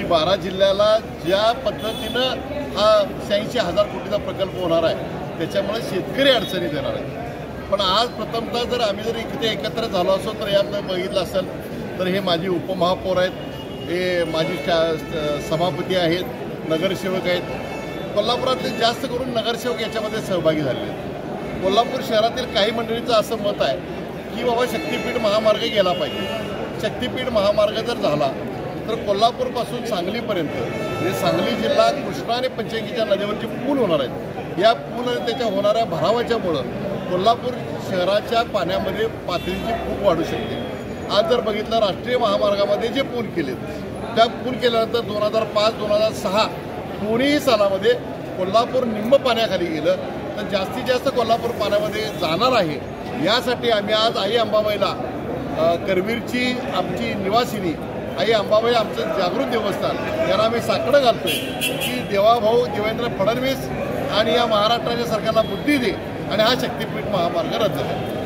12 जिल्ह्याला ज्या पद्धतीनं हा 86,000 कोटीचा प्रकल्प होणार आहे त्याच्यामुळे शेतकरी अडचणीत येणार आहेत। पण आज प्रथमतः जर आम्ही जर इथे एकत्र झालो असो तर यात बघितलं असेल तर हे माजी उपमहापौर आहेत, हे माजी सभापती आहेत, नगरसेवक आहेत। कोल्हापुरातले जास्त करून नगरसेवक याच्यामध्ये सहभागी झाले आहेत। कोल्हापूर शहरातील काही मंडळींचं असं मत आहे की बाबा शक्तिपीठ महामार्ग गेला पाहिजे। शक्तिपीठ महामार्ग जर झाला तर कोल्हापूरपासून सांगलीपर्यंत म्हणजे सांगली जिल्हा कृष्णा आणि पंचगंगेच्या नदीवरचे पूल होणार आहेत। या पूल आणि त्याच्या होणाऱ्या भरावाच्यामुळं कोल्हापूर शहराच्या पाण्यामध्ये पातळीची खूप वाढू शकते। आज जर बघितलं राष्ट्रीय महामार्गामध्ये जे पूल केलेत त्या पूल केल्यानंतर 2005-2006 दोन्ही सालामध्ये कोल्हापूर निम्म पाण्याखाली गेलं तर जास्तीत जास्त कोल्हापूर पाण्यामध्ये जाणार आहे। यासाठी आम्ही आज आई अंबाबाईला करवीरची आमची निवासिनी आई अंबाबाई आमचं जागृत देवस्थान यांना आम्ही साकडं घालतोय की देवाभाऊ देवेंद्र फडणवीस आणि या महाराष्ट्राच्या सरकारला बुद्धी दे आणि हा शक्तिपीठ महामार्ग रद्द करा।